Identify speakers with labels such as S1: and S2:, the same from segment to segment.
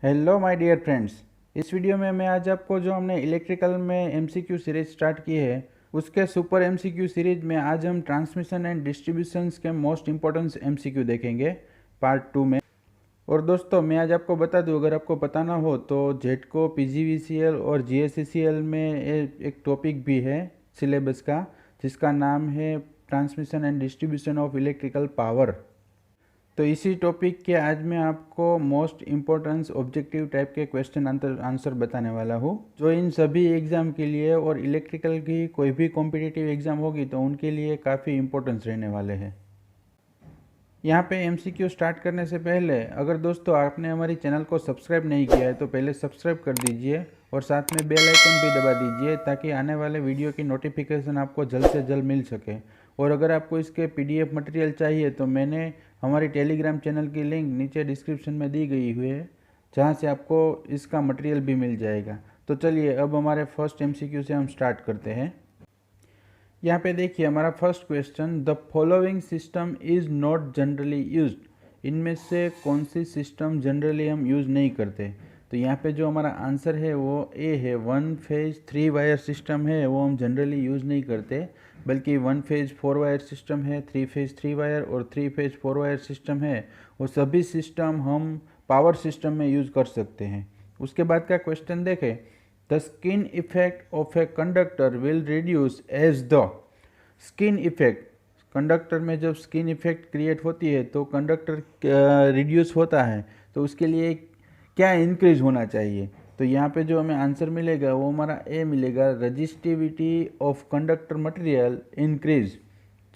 S1: Hello my dear friends. इस video में मैं आज आपको जो हमने इलेक्ट्रिकल में एमसीक्यू सीरीज स्टार्ट की है उसके सुपर एमसीक्यू सीरीज में आज हम ट्रांसमिशन एंड डिस्ट्रीब्यूशंस के मोस्ट इंपॉर्टेंट एमसीक्यू देखेंगे पार्ट 2 में। और दोस्तों मैं आज आपको बता दूं, अगर आपको पता ना हो तो जेटको पीजीवीसीएल और जीएससीसीएल में एक टॉपिक भी है सिलेबस का, जिसका नाम है transmission and distribution of electrical power. तो इसी टॉपिक के आज मैं आपको मोस्ट इम्पोर्टेंस ऑब्जेक्टिव टाइप के क्वेश्चन आंसर बताने वाला हूँ, जो इन सभी एग्ज़ाम के लिए और इलेक्ट्रिकल की कोई भी कॉम्पिटिटिव एग्ज़ाम होगी तो उनके लिए काफ़ी इम्पोर्टेंस रहने वाले हैं। यहाँ पे एमसीक्यू स्टार्ट करने से पहले अगर दोस्तों आपने हमारी चैनल को सब्सक्राइब नहीं किया है तो पहले सब्सक्राइब कर दीजिए और साथ में बेल आइकन भी दबा दीजिए ताकि आने वाले वीडियो की नोटिफिकेशन आपको जल्द से जल्द मिल सके। और अगर आपको इसके पीडीएफ मटेरियल चाहिए तो मैंने हमारी टेलीग्राम चैनल की लिंक नीचे डिस्क्रिप्शन में दी गई हुई है, जहाँ से आपको इसका मटेरियल भी मिल जाएगा। तो चलिए अब हमारे फर्स्ट एमसीक्यू से हम स्टार्ट करते हैं। यहाँ पे देखिए हमारा first question, the following system is not generally used. इनमें से कौन सी सिस्टम जनरली हम यूज़ नहीं करते। तो यहाँ पे जो हमारा आंसर है वो ए है, 1 फेज 3 वायर सिस्टम है वो हम जनरली यूज़ नहीं करते, बल्कि 1 फेज 4 वायर सिस्टम है, 3 फेज 3 वायर और 3 फेज 4 वायर सिस्टम है, वो सभी सिस्टम हम पावर सिस्टम में यूज़ कर सकते हैं। उसके बाद का क्वेश्चन देखें, the skin effect of a conductor will reduce as the. Skin effect, conductor में जब स्किन इफेक्ट क्रिएट होती है तो कंडक्टर रिड्यूस होता है, तो उसके लिए क्या इंक्रीज होना चाहिए। तो यहाँ पे जो हमें आंसर मिलेगा वो हमारा ए मिलेगा, resistivity of conductor material increase.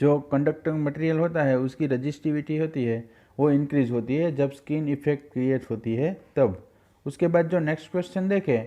S1: जो कंडक्टर मटेरियल होता है उसकी रजिस्टिविटी होती है वो इंक्रीज होती है जब स्किन इफेक्ट क्रिएट होती है तब। उसके बाद जो नेक्स्ट क्वेश्चन देखें,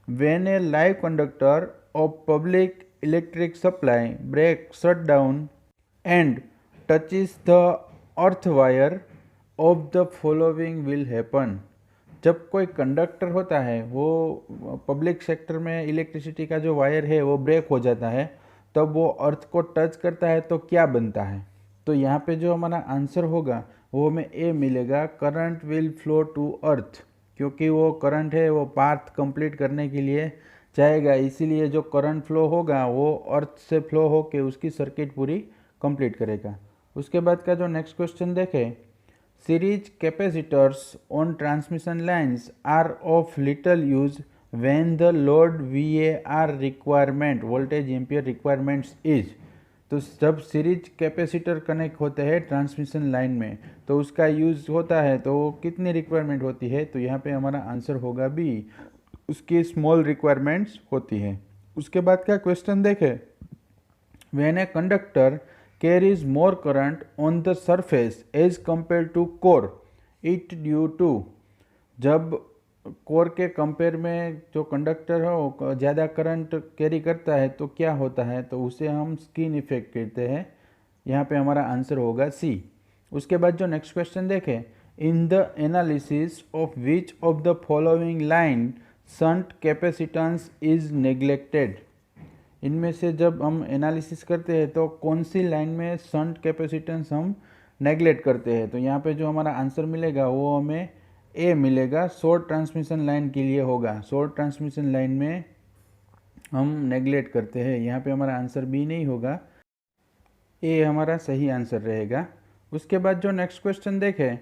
S1: when a live conductor of public electric supply breaks shut down and touches the earth wire of the following will happen। जब कोई कंडक्टर होता है वो पब्लिक सेक्टर में इलेक्ट्रिसिटी का जो वायर है वो ब्रेक हो जाता है, तब वो अर्थ को टच करता है तो क्या बनता है। तो यहाँ पे जो हमारा आंसर होगा वो हमें ए मिलेगा, current will flow to earth. क्योंकि वो करंट है वो पाथ कंप्लीट करने के लिए जाएगा, इसीलिए जो करंट फ्लो होगा वो अर्थ से फ्लो होके उसकी सर्किट पूरी कंप्लीट करेगा। उसके बाद का जो नेक्स्ट क्वेश्चन देखें, series capacitors on transmission lines are of little use when the load VAR requirement voltage ampere requirements is. तो जब सीरीज कैपेसिटर कनेक्ट होते हैं ट्रांसमिशन लाइन में तो उसका यूज़ होता है तो कितनी रिक्वायरमेंट होती है। तो यहाँ पे हमारा आंसर होगा बी, उसकी स्मॉल रिक्वायरमेंट्स होती है। उसके बाद का क्वेश्चन देखें, when a conductor carries more current on the surface as compare to core it due to. जब कोर के कंपेयर में जो कंडक्टर हो ज़्यादा करंट कैरी करता है तो क्या होता है, तो उसे हम स्किन इफेक्ट कहते हैं। यहाँ पे हमारा आंसर होगा सी। उसके बाद जो नेक्स्ट क्वेश्चन देखें, in the analysis of which of the following line shunt capacitance is neglected. इनमें से जब हम एनालिसिस करते हैं तो कौन सी लाइन में शंट कैपेसिटेंस हम नेग्लेक्ट करते हैं। तो यहाँ पे जो हमारा आंसर मिलेगा वो हमें ए मिलेगा, शॉर्ट ट्रांसमिशन लाइन के लिए होगा। शॉर्ट ट्रांसमिशन लाइन में हम नेग्लेक्ट करते हैं, यहाँ पे हमारा आंसर बी नहीं होगा, ए हमारा सही आंसर रहेगा। उसके बाद जो नेक्स्ट क्वेश्चन देखें,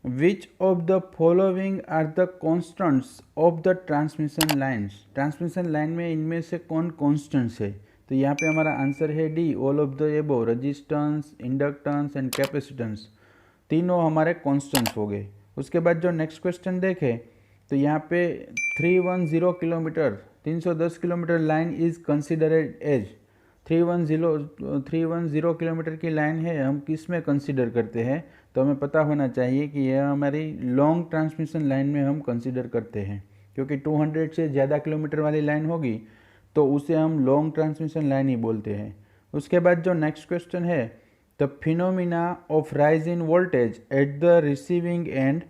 S1: which of the following are the constants of the transmission lines. Transmission line में इनमें से कौन कॉन्स्टेंट्स है। तो यहाँ पे हमारा आंसर है डी, ऑल ऑफ द एबो, रजिस्टेंस, इंडक्टेंस एंड कैपेसिटेंस, तीनों हमारे कॉन्स्टेंट्स हो गए। उसके बाद जो नेक्स्ट क्वेश्चन देखें तो यहाँ पे 310 kilometer 310 kilometer line is considered as. 310 kilometer की लाइन है, हम किस में कंसिडर करते हैं। तो हमें पता होना चाहिए कि यह हमारी लॉन्ग ट्रांसमिशन लाइन में हम कंसिडर करते हैं, क्योंकि 200 से ज़्यादा किलोमीटर वाली लाइन होगी तो उसे हम लॉन्ग ट्रांसमिशन लाइन ही बोलते हैं। उसके बाद जो नेक्स्ट क्वेश्चन है, the phenomena of rise in voltage at the receiving end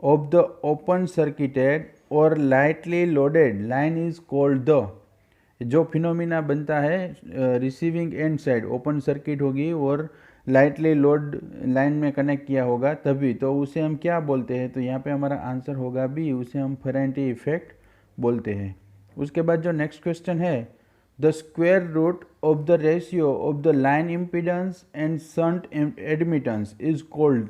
S1: of the open circuited or lightly loaded line is called the। जो फिनोमिना बनता है receiving end side, open circuit होगी और लाइटली लोड लाइन में connect किया होगा तभी, तो उसे हम क्या बोलते हैं? तो यहाँ पे हमारा आंसर होगा बी, उसे हम फेरेंटी इफेक्ट बोलते हैं। उसके बाद जो नेक्स्ट क्वेश्चन है, the square root of the ratio of the line impedance and shunt admittance is called.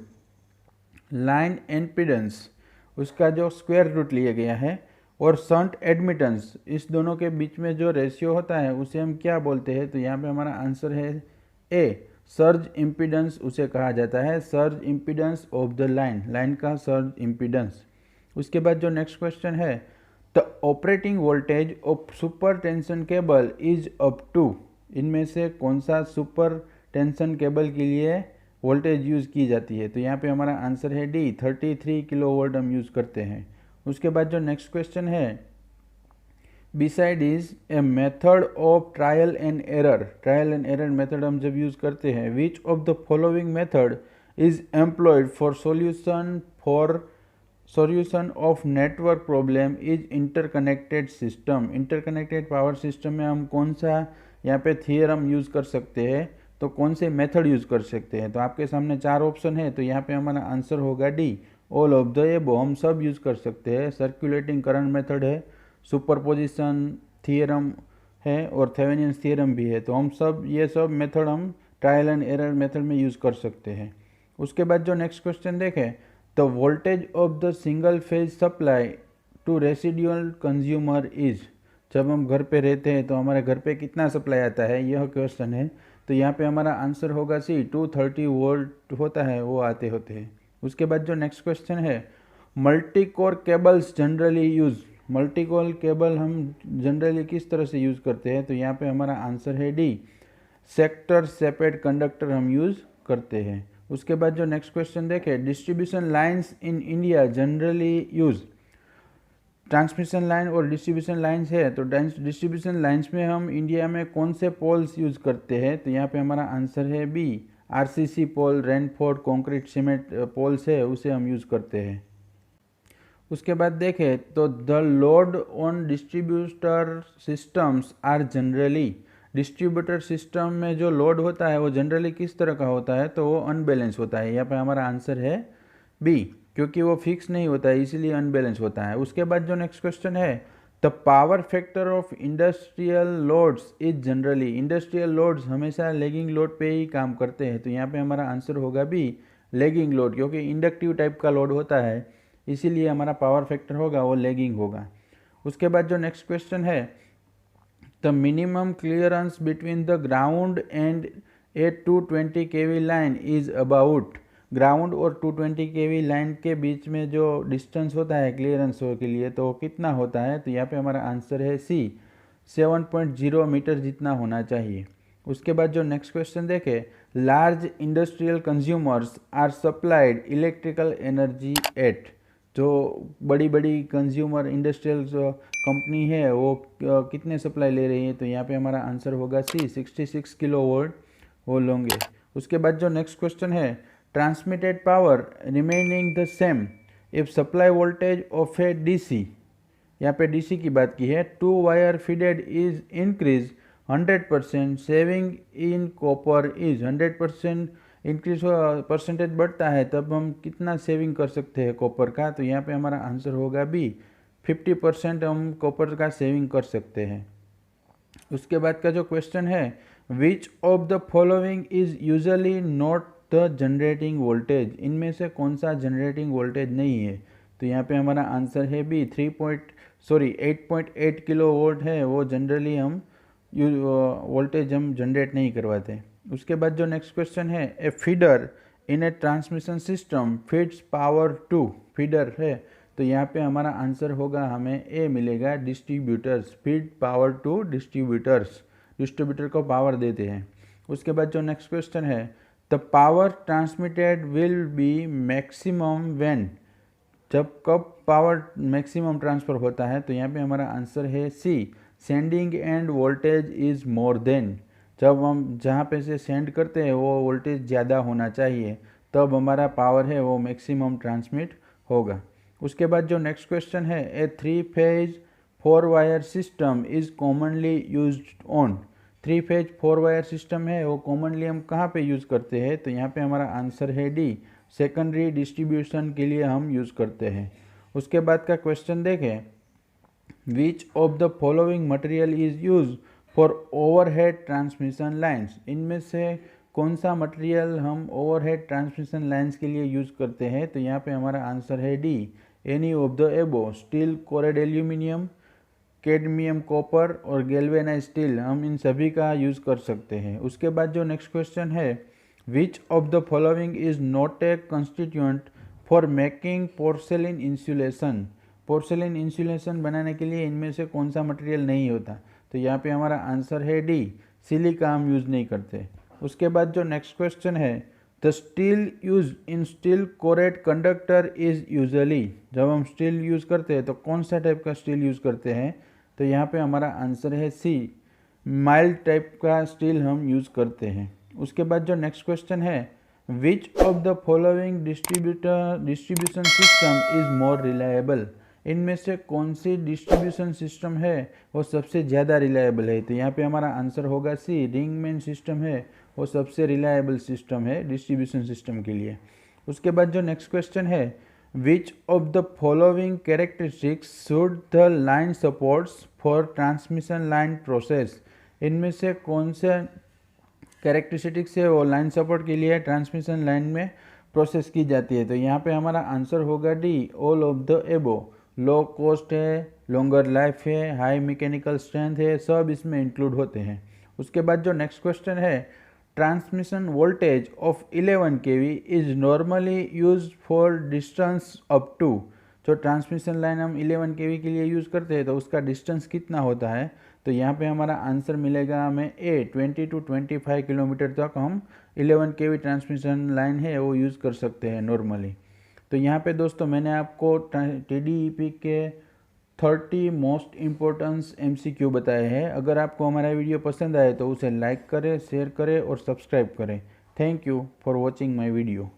S1: Line impedance उसका जो स्क्वायर रूट लिया गया है और शंट एडमिटेंस, इस दोनों के बीच में जो रेशियो होता है उसे हम क्या बोलते हैं? तो यहाँ पे हमारा आंसर है ए, सर्ज इम्पीडेंस उसे कहा जाता है, surge impedance of the line, line का सर्ज इम्पीडेंस। उसके बाद जो नेक्स्ट क्वेश्चन है, the operating voltage of super tension cable is up to. इनमें से कौन सा सुपर टेंशन केबल के लिए वोल्टेज यूज़ की जाती है? तो यहाँ पे हमारा आंसर है डी, 33 किलो वोल्ट हम यूज़ करते हैं। उसके बाद जो नेक्स्ट क्वेश्चन है, beside is a method of trial and error, trial and error method हम जब यूज़ करते हैं, विच of the following method is employed for solution of network problem is interconnected system. Interconnected power system में हम कौन सा यहाँ पे थियरम यूज़ कर सकते हैं? तो कौन से मेथड यूज़ कर सकते हैं? तो आपके सामने 4 ऑप्शन है, तो यहाँ पे हमारा आंसर होगा डी, ऑल ऑफ द एबो, हम सब यूज़ कर सकते हैं। सर्कुलेटिंग करंट मेथड है, सुपरपोजिशन थियरम है और थेवेनियंस थियरम भी है, तो हम सब ये सब मेथड हम ट्रायल एंड एरर मेथड में यूज़ कर सकते हैं। उसके बाद जो नेक्स्ट क्वेश्चन देखें, the voltage of the single phase supply to residual consumer is. जब हम घर पे रहते हैं तो हमारे घर पे कितना सप्लाई आता है, यह क्वेश्चन है। तो यहाँ पे हमारा आंसर होगा सी, 230 वोल्ट होता है, वो आते होते हैं। उसके बाद जो नेक्स्ट क्वेश्चन है, multi core cables generally use. Multi core cable हम जनरली किस तरह से यूज़ करते हैं? तो यहाँ पे हमारा आंसर है डी, सेक्टर सेपरेट कंडक्टर हम यूज़ करते हैं। उसके बाद जो नेक्स्ट क्वेश्चन देखें, distribution lines in India generally use. Transmission line और डिस्ट्रीब्यूशन लाइंस है, तो डिस्ट्रीब्यूशन लाइंस में हम इंडिया में कौन से पोल्स यूज़ करते हैं? तो यहाँ पे हमारा आंसर है B, RCC pole, reinforced concrete cement poles है, उसे हम यूज़ करते हैं। उसके बाद देखें तो the load on distributor systems are generally. Distributor system में जो लोड होता है वो जनरली किस तरह का होता है? तो वो अनबैलेंस होता है। यहाँ पे हमारा आंसर है बी, क्योंकि वो फिक्स नहीं होता है इसलिए अनबैलेंस होता है। उसके बाद जो नेक्स्ट क्वेश्चन है, the power factor of industrial loads is generally. Industrial loads हमेशा लेगिंग लोड पे ही काम करते हैं, तो यहाँ पे हमारा आंसर होगा बी, लेगिंग लोड, क्योंकि इंडक्टिव टाइप का लोड होता है इसीलिए हमारा पावर फैक्टर होगा वो लेगिंग होगा। उसके बाद जो नेक्स्ट क्वेश्चन है, the minimum clearance between the ground and A 220 kV line is about. Ground और 220 kV लाइन के बीच में जो डिस्टेंस होता है क्लियरेंस के लिए, तो कितना होता है? तो यहाँ पे हमारा आंसर है सी, 7.0 मीटर जितना होना चाहिए। उसके बाद जो नेक्स्ट क्वेश्चन देखें, large industrial consumers are supplied electrical energy at. जो बड़ी बड़ी कंज्यूमर इंडस्ट्रियल जो कंपनी है वो कितने सप्लाई ले रही है? तो यहाँ पे हमारा आंसर होगा सी, 66 किलो वोल्ट वो लेंगे। उसके बाद जो नेक्स्ट क्वेश्चन है, transmitted power remaining the same if supply voltage of A DC. यहाँ पे डीसी की बात की है, 2 wire feeded is increase 100%, saving in copper is 100%। Increase percentage बढ़ता है तब हम कितना सेविंग कर सकते हैं कॉपर का? तो यहाँ पे हमारा आंसर होगा बी, 50% हम कॉपर का सेविंग कर सकते हैं। उसके बाद का जो क्वेश्चन है, which of the following is usually not the generating voltage. इनमें से कौन सा जनरेटिंग वोल्टेज नहीं है? तो यहाँ पे हमारा आंसर है बी, 8.8 किलो वोल्ट है, वो जनरली हम वोल्टेज हम जनरेट नहीं करवाते। उसके बाद जो नेक्स्ट क्वेश्चन है, a feeder in a transmission system feeds power to. Feeder है, तो यहाँ पे हमारा आंसर होगा, हमें ए मिलेगा, distributors, feed power to distributors, distributor को पावर देते हैं। उसके बाद जो नेक्स्ट क्वेश्चन है, the power transmitted will be maximum when. जब कब पावर मैक्सिमम ट्रांसफ़र होता है? तो यहाँ पे हमारा आंसर है C, sending end voltage is more than. जब हम जहाँ पे से सेंड करते हैं वो वोल्टेज ज़्यादा होना चाहिए, तब हमारा पावर है वो मैक्सिमम ट्रांसमिट होगा। उसके बाद जो नेक्स्ट क्वेश्चन है, ए 3 phase 4 wire system is commonly used on. 3 phase 4 wire system है वो कॉमनली हम कहाँ पे यूज़ करते हैं, तो यहाँ पे हमारा आंसर है डी, सेकेंडरी डिस्ट्रीब्यूशन के लिए हम यूज़ करते हैं। उसके बाद का क्वेश्चन देखें, which of the following material is use for overhead transmission lines, इनमें से कौन सा मटेरियल हम ओवरहेड ट्रांसमिशन लाइन्स के लिए यूज़ करते हैं, तो यहाँ पे हमारा आंसर है D, any of the above, steel, cored aluminium, cadmium, copper और गैल्वेनाइज स्टील, हम इन सभी का यूज़ कर सकते हैं। उसके बाद जो नेक्स्ट क्वेश्चन है, which of the following is not a constituent for making porcelain insulation, porcelain insulation बनाने के लिए इनमें से कौन सा मटेरियल नहीं होता, तो यहाँ पे हमारा आंसर है डी, सिलिका हम यूज़ नहीं करते। उसके बाद जो नेक्स्ट क्वेश्चन है, the steel used in steel cored conductor is usually, जब हम स्टील यूज़ करते हैं तो कौन सा टाइप का स्टील यूज़ करते हैं, तो यहाँ पे हमारा आंसर है सी, माइल्ड टाइप का स्टील हम यूज़ करते हैं। उसके बाद जो नेक्स्ट क्वेश्चन है, which of the following distribution system is more reliable, इनमें से कौन सी डिस्ट्रीब्यूशन सिस्टम है वो सबसे ज़्यादा रिलायबल है, तो यहाँ पे हमारा आंसर होगा सी, रिंगमैन सिस्टम है वो सबसे रिलायबल सिस्टम है डिस्ट्रीब्यूशन सिस्टम के लिए। उसके बाद जो नेक्स्ट क्वेश्चन है, which of the following characteristics should the line supports for transmission line process, इनमें से कौन से कैरेक्टरिस्टिक्स है वो लाइन सपोर्ट के लिए ट्रांसमिशन लाइन में प्रोसेस की जाती है, तो यहाँ पे हमारा आंसर होगा D, all of the above, low cost है, लॉन्गर लाइफ है, हाई मैकेनिकल स्ट्रेंथ है, सब इसमें इंक्लूड होते हैं। उसके बाद जो नेक्स्ट क्वेश्चन है, transmission voltage of 11 kV is normally use for distance up to, जो ट्रांसमिशन लाइन हम 11 kV के लिए यूज़ करते हैं तो उसका डिस्टेंस कितना होता है, तो यहाँ पे हमारा आंसर मिलेगा हमें ए, 20 to 25 किलोमीटर तक हम 11 kV ट्रांसमिशन लाइन है वो यूज़ कर सकते हैं नॉर्मली। तो यहाँ पे दोस्तों मैंने आपको TDEP के 30 मोस्ट इम्पोर्टेंस MCQ बताए हैं। अगर आपको हमारा वीडियो पसंद आए तो उसे लाइक करें, शेयर करें और सब्सक्राइब करें। Thank you for watching my video.